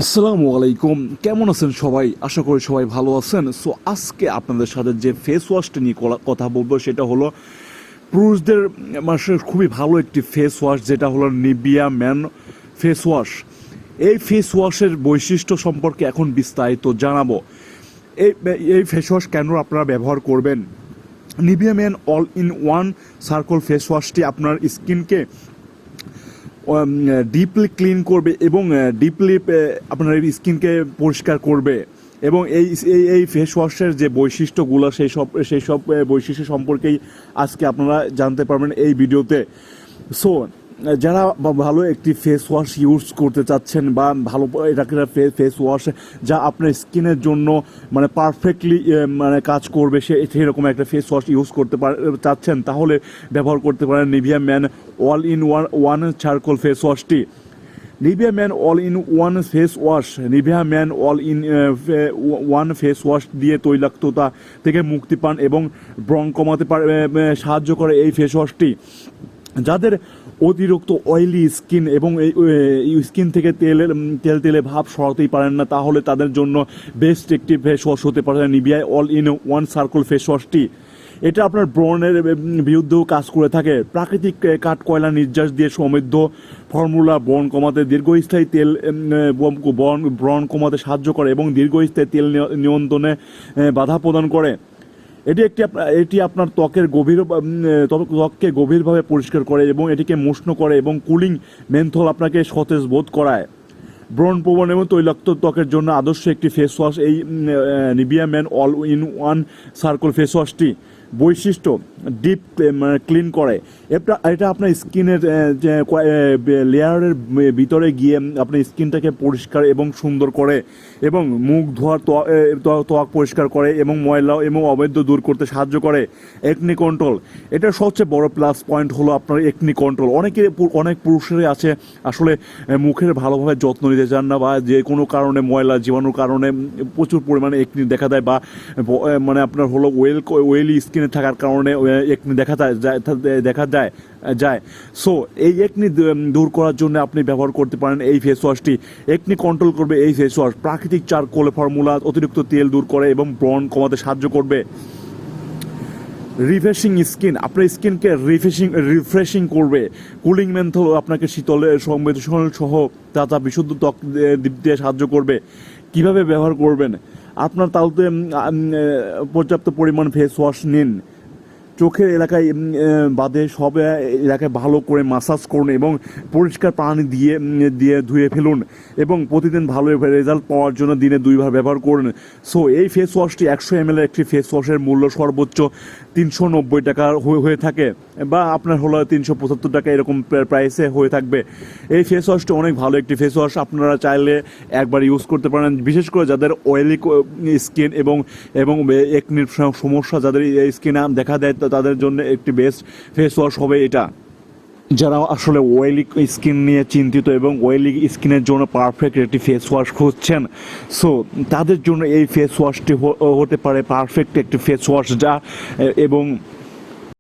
আসসালামু আলাইকুম, কেমন আছেন সবাই? আশা করি সবাই ভালো আছেন। সো আজকে আপনাদের সাথে যে ফেস ওয়াশটা নিয়ে কথা বলবো সেটা হলো পুরুষদের মাসে খুবই ভালো একটি ফেস ওয়াশ, যেটা হলো নিভিয়া মেন ফেস ওয়াশ। এই ফেস ওয়াশের বৈশিষ্ট্য সম্পর্কে এখন বিস্তারিত জানাবো। এই এই ফেস ওয়াশ কেন আপনারা ব্যবহার করবেন। Nivea men all in one charcoal face ওয়াশটি আপনার স্কিনকে ডিপলি ক্লিন করবে এবং ডিপলি আপনার স্কিনকে পরিষ্কার করবে। এবং এই ফেস ওয়াশের যে বৈশিষ্ট্যগুলো সেই সব বৈশিষ্ট্য সম্পর্কেই আজকে আপনারা জানতে পারবেন এই ভিডিওতে। সো যারা ভালো একটি ফেস ওয়াশ ইউজ করতে চাচ্ছেন বা ভালো এটাকে ফেস ওয়াশ যা আপনার স্কিনের জন্য মানে পারফেক্টলি মানে কাজ করবে সেরকম একটা ফেস ওয়াশ ইউজ করতে চাচ্ছেন, তাহলে ব্যবহার করতে পারেন Nivea men all in one charcoal face ওয়াশটি। Nivea men all in one face wash, Nivea men all in one face wash দিয়ে তৈলাক্ততা থেকে মুক্তি পান এবং ব্রণ কমাতে সাহায্য করে এই ফেস ওয়াশটি। যাদের অতিরিক্ত অয়েলি স্কিন এবং এই স্কিন থেকে তেলে ভাব সরাতেই পারেন না, তাহলে তাদের জন্য বেস্ট একটি ফেস ওয়াশ হতে পারে Nivea all in one charcoal face ওয়াশটি। এটা আপনার ব্রণের বিরুদ্ধেও কাজ করে থাকে। প্রাকৃতিক কাঠ কয়লা নির্যাস দিয়ে সমৃদ্ধ ফর্মুলা ব্রণ কমাতে, দীর্ঘস্থায়ী তেল ব্রণ কমাতে সাহায্য করে এবং দীর্ঘস্থায়ী তেল নিয়ন্ত্রণে বাধা প্রদান করে। এটি আপনার ত্বককে গভীরভাবে পরিষ্কার করে এবং এটিকে মসৃণ করে এবং কুলিং মেন্থল আপনাকে সতেজ বোধ করায়। ব্রণ প্রবণ এবং তৈলাক্ত ত্বকের জন্য আদর্শ একটি ফেস ওয়াশ এই Nivea men all in one charcoal face ওয়াশটি। বৈশিষ্ট্য: ডিপ ক্লিন করে। এটা আপনার স্কিনের যে লেয়ারের ভিতরে গিয়ে আপনার স্কিনটাকে পরিষ্কার এবং সুন্দর করে এবং মুখ ধোয়ার ত্বক পরিষ্কার করে এবং ময়লা এবং অবৈধ দূর করতে সাহায্য করে। একনি কন্ট্রোল, এটার সবচেয়ে বড় প্লাস পয়েন্ট হলো আপনার একনি কন্ট্রোল। অনেক পুরুষেরই আছে আসলে মুখের ভালোভাবে যত্ন নিতে চান না, বা যে কোনো কারণে ময়লা জীবাণুর কারণে প্রচুর পরিমাণে একনি দেখা দেয়, বা মানে আপনার হলো ওয়েলি স্কিনে থাকার কারণে একনি দেখা যায়। সো এই একনি দূর করার জন্য আপনি ব্যবহার করতে পারেন এই ফেস ওয়াশটি। একনি কন্ট্রোল করবে এই ফেস ওয়াশ। প্রাকৃতিক চারকোল ফর্মুলা অতিরিক্ত তেল দূর করে এবং ব্রণ কমাতে সাহায্য করবে। রিফ্রেশিং স্কিন, আপনার স্কিনকে রিফ্রেশিং করবে। কুলিং মেন্থল আপনাকে শীতলের সংবেদনশীল সহ তাজা বিশুদ্ধ ত্বক দিয়ে সাহায্য করবে। কিভাবে ব্যবহার করবেন? আপনার তালুতে পর্যাপ্ত পরিমাণ ফেস ওয়াশ নিন। চোখের এলাকায় বাদে সব এলাকায় ভালো করে মাসাজ করুন এবং পরিষ্কার পানি দিয়ে ধুয়ে ফেলুন এবং প্রতিদিন ভালো রেজাল্ট পাওয়ার জন্য দিনে 2 বার ব্যবহার করুন। সো এই ফেস ওয়াশটি 100 ml একটি ফেস ওয়াশের মূল্য সর্বোচ্চ 390 টাকা হয়ে থাকে, বা আপনার হলো 375 টাকা এরকম প্রাইসে হয়ে থাকবে। এই ফেস ওয়াশটি অনেক ভালো একটি ফেস ওয়াশ, আপনারা চাইলে একবার ইউজ করতে পারেন। বিশেষ করে যাদের অয়েলি স্কিন এবং একনির সমস্যা যাদের এই স্কিনে দেখা দেয়, তাদের জন্য একটি বেস্ট ফেস ওয়াশ হবে এটা। যারা আসলে অয়েলি স্কিন নিয়ে চিন্তিত এবং অয়েলি স্কিনের জন্য পারফেক্ট একটি ফেস ওয়াশ খুঁজছেন, সো তাদের জন্য এই ফেস ওয়াশটি হতে পারে পারফেক্ট একটি ফেস ওয়াশ, যা এবং